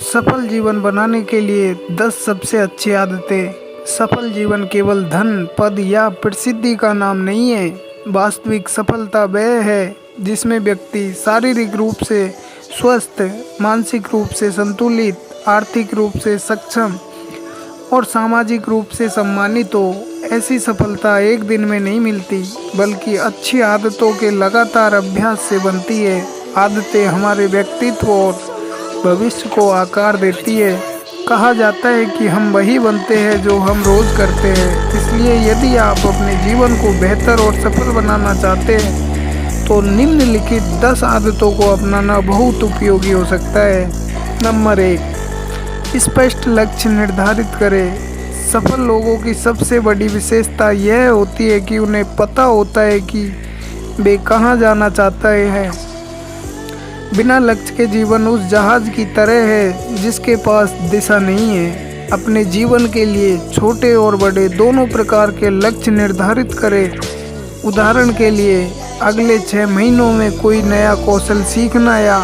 सफल जीवन बनाने के लिए 10 सबसे अच्छी आदतें। सफल जीवन केवल धन, पद या प्रसिद्धि का नाम नहीं है। वास्तविक सफलता वह है जिसमें व्यक्ति शारीरिक रूप से स्वस्थ, मानसिक रूप से संतुलित, आर्थिक रूप से सक्षम और सामाजिक रूप से सम्मानित हो। ऐसी सफलता एक दिन में नहीं मिलती, बल्कि अच्छी आदतों के लगातार अभ्यास से बनती है। आदतें हमारे व्यक्तित्व और भविष्य को आकार देती है। कहा जाता है कि हम वही बनते हैं जो हम रोज करते हैं। इसलिए यदि आप अपने जीवन को बेहतर और सफल बनाना चाहते हैं तो निम्नलिखित 10 आदतों को अपनाना बहुत उपयोगी हो सकता है। नंबर 1, स्पष्ट लक्ष्य निर्धारित करें। सफल लोगों की सबसे बड़ी विशेषता यह होती है कि उन्हें पता होता है कि वे कहाँ जाना चाहते हैं। बिना लक्ष्य के जीवन उस जहाज की तरह है जिसके पास दिशा नहीं है। अपने जीवन के लिए छोटे और बड़े दोनों प्रकार के लक्ष्य निर्धारित करें। उदाहरण के लिए, अगले 6 महीनों में कोई नया कौशल सीखना या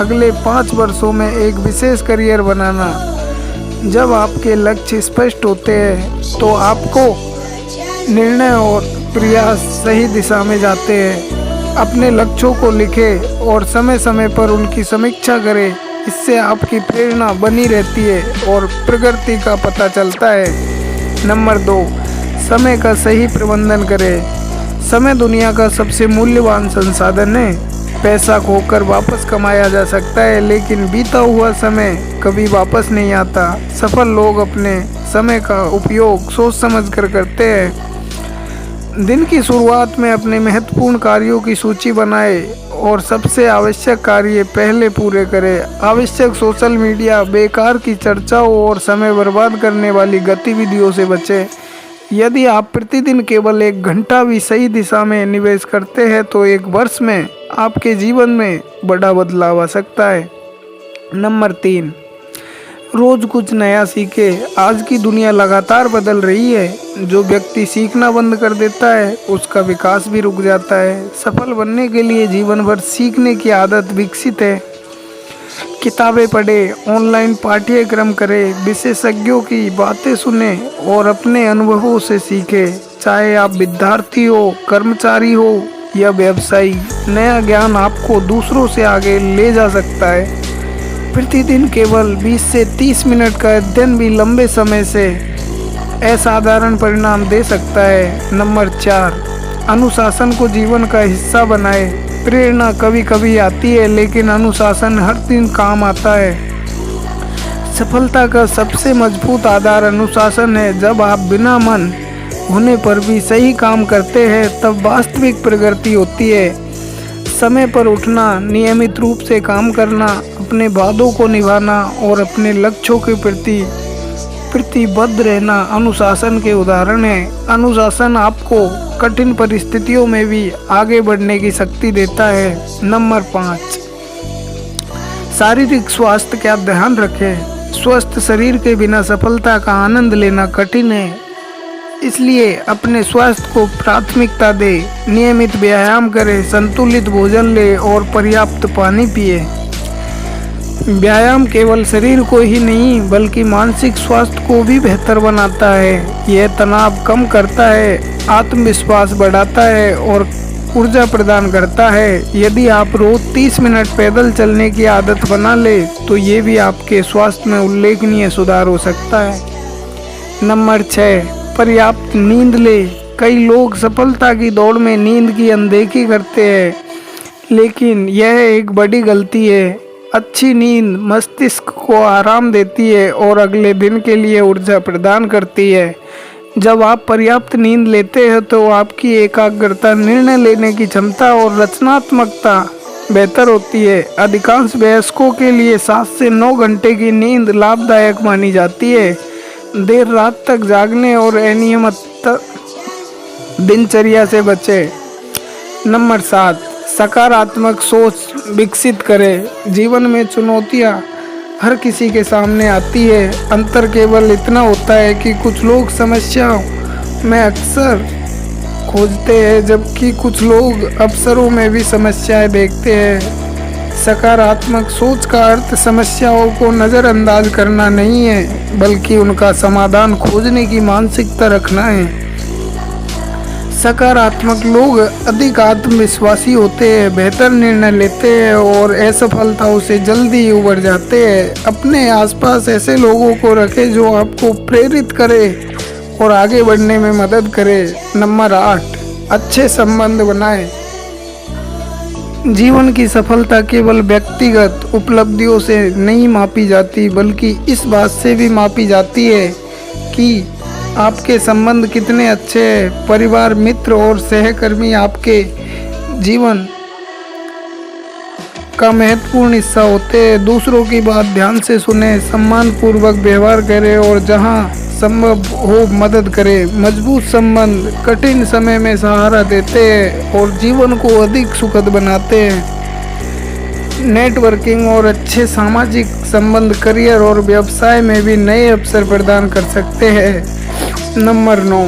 अगले 5 वर्षों में एक विशेष करियर बनाना। जब आपके लक्ष्य स्पष्ट होते हैं तो आपको निर्णय और प्रयास सही दिशा में जाते हैं। अपने लक्ष्यों को लिखें और समय समय पर उनकी समीक्षा करें। इससे आपकी प्रेरणा बनी रहती है और प्रगति का पता चलता है। नंबर 2, समय का सही प्रबंधन करें। समय दुनिया का सबसे मूल्यवान संसाधन है। पैसा खोकर वापस कमाया जा सकता है, लेकिन बीता हुआ समय कभी वापस नहीं आता। सफल लोग अपने समय का उपयोग सोच समझ कर करते हैं। दिन की शुरुआत में अपने महत्वपूर्ण कार्यों की सूची बनाएं और सबसे आवश्यक कार्य पहले पूरे करें। आवश्यक सोशल मीडिया, बेकार की चर्चाओं और समय बर्बाद करने वाली गतिविधियों से बचें। यदि आप प्रतिदिन केवल 1 घंटा भी सही दिशा में निवेश करते हैं तो 1 वर्ष में आपके जीवन में बड़ा बदलाव आ सकता है। नंबर 3, रोज कुछ नया सीखे। आज की दुनिया लगातार बदल रही है। जो व्यक्ति सीखना बंद कर देता है उसका विकास भी रुक जाता है। सफल बनने के लिए जीवन भर सीखने की आदत विकसित है। किताबें पढ़ें, ऑनलाइन पाठ्यक्रम करें, विशेषज्ञों की बातें सुने और अपने अनुभवों से सीखें। चाहे आप विद्यार्थी हो, कर्मचारी हो या व्यवसायी, नया ज्ञान आपको दूसरों से आगे ले जा सकता है। प्रतिदिन केवल 20 से 30 मिनट का अध्ययन भी लंबे समय से असाधारण परिणाम दे सकता है। नंबर 4, अनुशासन को जीवन का हिस्सा बनाएं। प्रेरणा कभी कभी आती है, लेकिन अनुशासन हर दिन काम आता है। सफलता का सबसे मजबूत आधार अनुशासन है। जब आप बिना मन होने पर भी सही काम करते हैं तब वास्तविक प्रगति होती है। समय पर उठना, नियमित रूप से काम करना, अपने वादों को निभाना और अपने लक्ष्यों के प्रति प्रतिबद्ध रहना अनुशासन के उदाहरण हैं। अनुशासन आपको कठिन परिस्थितियों में भी आगे बढ़ने की शक्ति देता है। नंबर 5, शारीरिक स्वास्थ्य का ध्यान रखें। स्वस्थ शरीर के बिना सफलता का आनंद लेना कठिन है। इसलिए अपने स्वास्थ्य को प्राथमिकता दें। नियमित व्यायाम करें, संतुलित भोजन लें और पर्याप्त पानी पिए। व्यायाम केवल शरीर को ही नहीं बल्कि मानसिक स्वास्थ्य को भी बेहतर बनाता है। यह तनाव कम करता है, आत्मविश्वास बढ़ाता है और ऊर्जा प्रदान करता है। यदि आप रोज 30 मिनट पैदल चलने की आदत बना ले तो ये भी आपके स्वास्थ्य में उल्लेखनीय सुधार हो सकता है। नंबर 6, पर्याप्त नींद ले। कई लोग सफलता की दौड़ में नींद की अनदेखी करते हैं, लेकिन यह एक बड़ी गलती है। अच्छी नींद मस्तिष्क को आराम देती है और अगले दिन के लिए ऊर्जा प्रदान करती है। जब आप पर्याप्त नींद लेते हैं तो आपकी एकाग्रता, निर्णय लेने की क्षमता और रचनात्मकता बेहतर होती है। अधिकांश वयस्कों के लिए 7 से 9 घंटे की नींद लाभदायक मानी जाती है। देर रात तक जागने और अनियमित दिनचर्या से बचें। नंबर 7, सकारात्मक सोच विकसित करें। जीवन में चुनौतियां हर किसी के सामने आती है। अंतर केवल इतना होता है कि कुछ लोग समस्याओं में अक्सर खोजते हैं, जबकि कुछ लोग अवसरों में भी समस्याएं देखते हैं। सकारात्मक सोच का अर्थ समस्याओं को नज़रअंदाज करना नहीं है, बल्कि उनका समाधान खोजने की मानसिकता रखना है। सकारात्मक लोग अधिक आत्मविश्वासी होते हैं, बेहतर निर्णय लेते हैं और असफलताओं से जल्दी उबर जाते हैं। अपने आसपास ऐसे लोगों को रखें जो आपको प्रेरित करे और आगे बढ़ने में मदद करे। नंबर 8, अच्छे संबंध बनाएं। जीवन की सफलता केवल व्यक्तिगत उपलब्धियों से नहीं मापी जाती, बल्कि इस बात से भी मापी जाती है कि आपके संबंध कितने अच्छे हैं। परिवार, मित्र और सहकर्मी आपके जीवन का महत्वपूर्ण हिस्सा होते हैं। दूसरों की बात ध्यान से सुने, सम्मानपूर्वक व्यवहार करें और जहां संभव हो मदद करें। मजबूत संबंध कठिन समय में सहारा देते हैं और जीवन को अधिक सुखद बनाते हैं। नेटवर्किंग और अच्छे सामाजिक संबंध करियर और व्यवसाय में भी नए अवसर प्रदान कर सकते हैं। नंबर 9,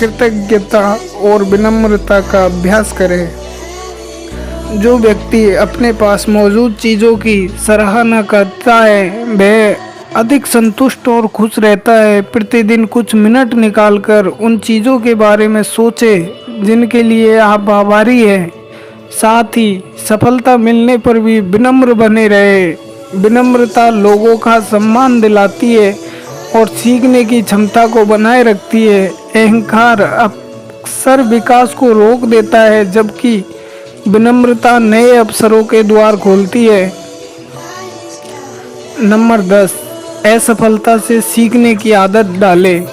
कृतज्ञता और विनम्रता का अभ्यास करें। जो व्यक्ति अपने पास मौजूद चीज़ों की सराहना करता है वह अधिक संतुष्ट और खुश रहता है। प्रतिदिन कुछ मिनट निकालकर उन चीज़ों के बारे में सोचें जिनके लिए आप आभारी हैं। साथ ही सफलता मिलने पर भी विनम्र बने रहे। विनम्रता लोगों का सम्मान दिलाती है और सीखने की क्षमता को बनाए रखती है। अहंकार अक्सर विकास को रोक देता है, जबकि विनम्रता नए अवसरों के द्वार खोलती है। नंबर 10, असफलता से सीखने की आदत डालें।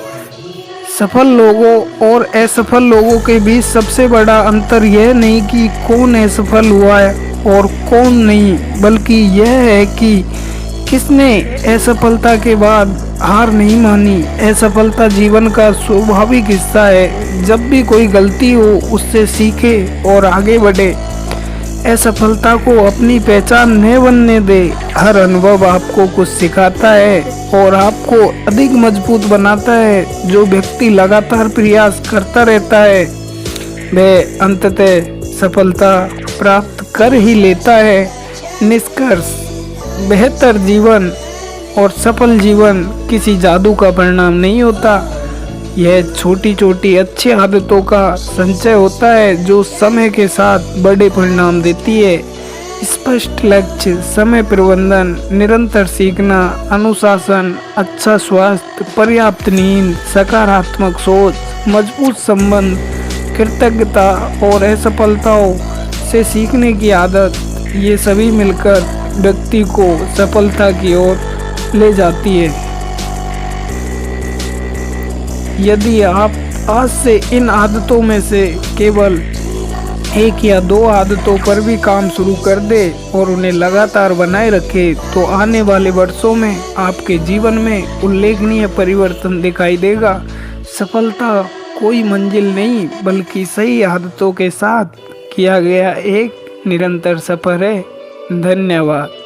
सफल लोगों और असफल लोगों के बीच सबसे बड़ा अंतर यह नहीं कि कौन असफल हुआ है और कौन नहीं, बल्कि यह है कि किसने असफलता के बाद हार नहीं मानी। असफलता जीवन का स्वाभाविक हिस्सा है। जब भी कोई गलती हो उससे सीखे और आगे बढ़े। असफलता को अपनी पहचान न बनने दे। हर अनुभव आपको कुछ सिखाता है और आपको अधिक मजबूत बनाता है। जो व्यक्ति लगातार प्रयास करता रहता है वह अंततः सफलता प्राप्त कर ही लेता है। निष्कर्ष, बेहतर जीवन और सफल जीवन किसी जादू का परिणाम नहीं होता। यह छोटी छोटी अच्छी आदतों का संचय होता है जो समय के साथ बड़े परिणाम देती है। स्पष्ट लक्ष्य, समय प्रबंधन, निरंतर सीखना, अनुशासन, अच्छा स्वास्थ्य, पर्याप्त नींद, सकारात्मक सोच, मजबूत संबंध, कृतज्ञता और असफलताओं से सीखने की आदत, ये सभी मिलकर व्यक्ति को सफलता की ओर ले जाती है। यदि आप आज से इन आदतों में से केवल 1 या 2 आदतों पर भी काम शुरू कर दे और उन्हें लगातार बनाए रखे, तो आने वाले वर्षों में आपके जीवन में उल्लेखनीय परिवर्तन दिखाई देगा। सफलता कोई मंजिल नहीं, बल्कि सही आदतों के साथ किया गया एक निरंतर सफर है। धन्यवाद।